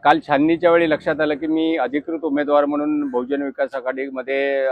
काल छाननीच्या वेळी लक्षात आलं की मी अधिकृत उमेदवार म्हणून बहुजन विकास आघाडीमध्ये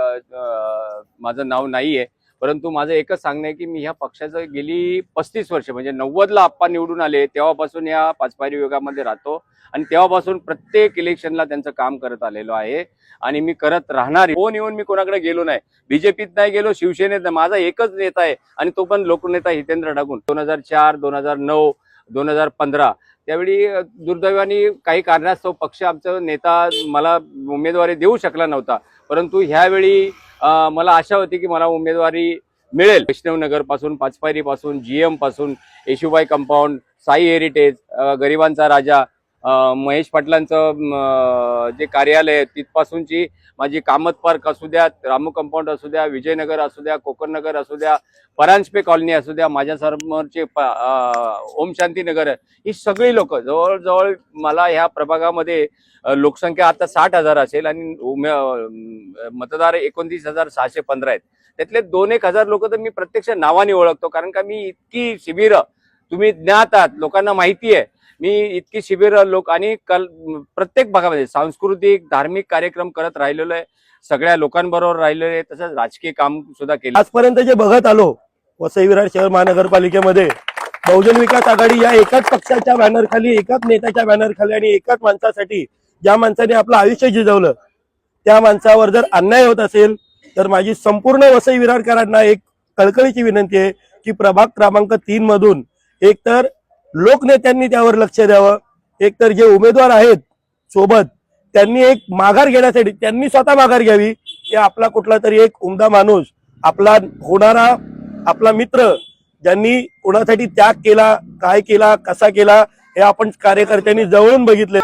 माझं नाव नाही आहे. परंतु माझं एकच सांगणं आहे की मी ह्या पक्षाचं गेली 35 वर्ष म्हणजे 90ला आप्पा निवडून आले तेव्हापासून या पाचपायरी विभागामध्ये राहतो आणि तेव्हापासून प्रत्येक इलेक्शनला त्यांचं काम करत आलेलो आहे आणि मी करत राहणार. फोन येऊन मी कोणाकडे गेलो नाही, बीजेपीत नाही गेलो, शिवसेनेत नाही. माझा एकच नेता आहे आणि तो पण लोकनेता हितेंद्र ठाकूर. 2004, 2009, 2015 त्यावेळी दुर्दैवाने काही कारणास्तव पक्ष आमचा नेता मला उमेदवारी देऊ शकला नव्हता. परंतु ह्यावेळी मला आशा होती की मला उमेदवारी मिळेल. वैष्णवनगर पासून, पाचपायरी पासून, जीएम पासून, येशूबाई कंपाऊंड, साई हेरिटेज, गरिबांचा राजा, महेश पाटलांचं जे कार्यालय आहे तिथपासूनची माझी कामत पार्क असू द्या, रामू कंपाऊंड असू द्या, विजयनगर असू द्या, कोकणनगर असू द्या, परांजपे कॉलनी असू द्या, माझ्या समोरचे ओम शांती नगर, ही सगळी लोक जवळजवळ मला ह्या प्रभागामध्ये लोकसंख्या आता 60,000 असेल आणि मतदार 29,615 आहेत. त्यातले 2-1 हजार लोक तर मी प्रत्यक्ष नावाने ओळखतो, कारण का मी इतकी शिबिर तुम्ही ज्ञात आहात, लोकांना माहिती आहे. मी इतकी शिबिर लोक आणि प्रत्येक भागामध्ये सांस्कृतिक धार्मिक कार्यक्रम करत राहिलेलो आहे, सगळ्या लोकांबरोबर राहिलेलो आहे, तसंच राजकीय काम सुद्धा केलं. आजपर्यंत जे बघत आलो वसई विरार शहर महानगरपालिकेमध्ये बहुजन विकास आघाडी या एकाच पक्षाच्या बॅनर खाली, एकाच नेत्याच्या बॅनर खाली आणि एकाच माणसासाठी, ज्या माणसाने आपलं आयुष्य जिजवलं त्या माणसावर जर अन्याय होत असेल तर माझी संपूर्ण वसई विरारकरांना एक कळकळीची विनंती आहे की प्रभाग क्रमांक 3 मधून एकतर लोकनेत्यांनी त्यावर लक्ष द्यावं, एकतर जे उमेदवार आहेत सोबत त्यांनी एक माघार घेण्यासाठी त्यांनी स्वतः माघार घ्यावी की आपला कुठला तरी एक उमदा माणूस, आपला होणारा आपला मित्र, ज्यांनी कोणासाठी त्याग केला, काय केला, कसा केला हे आपण कार्यकर्त्यांनी जवळून बघितले.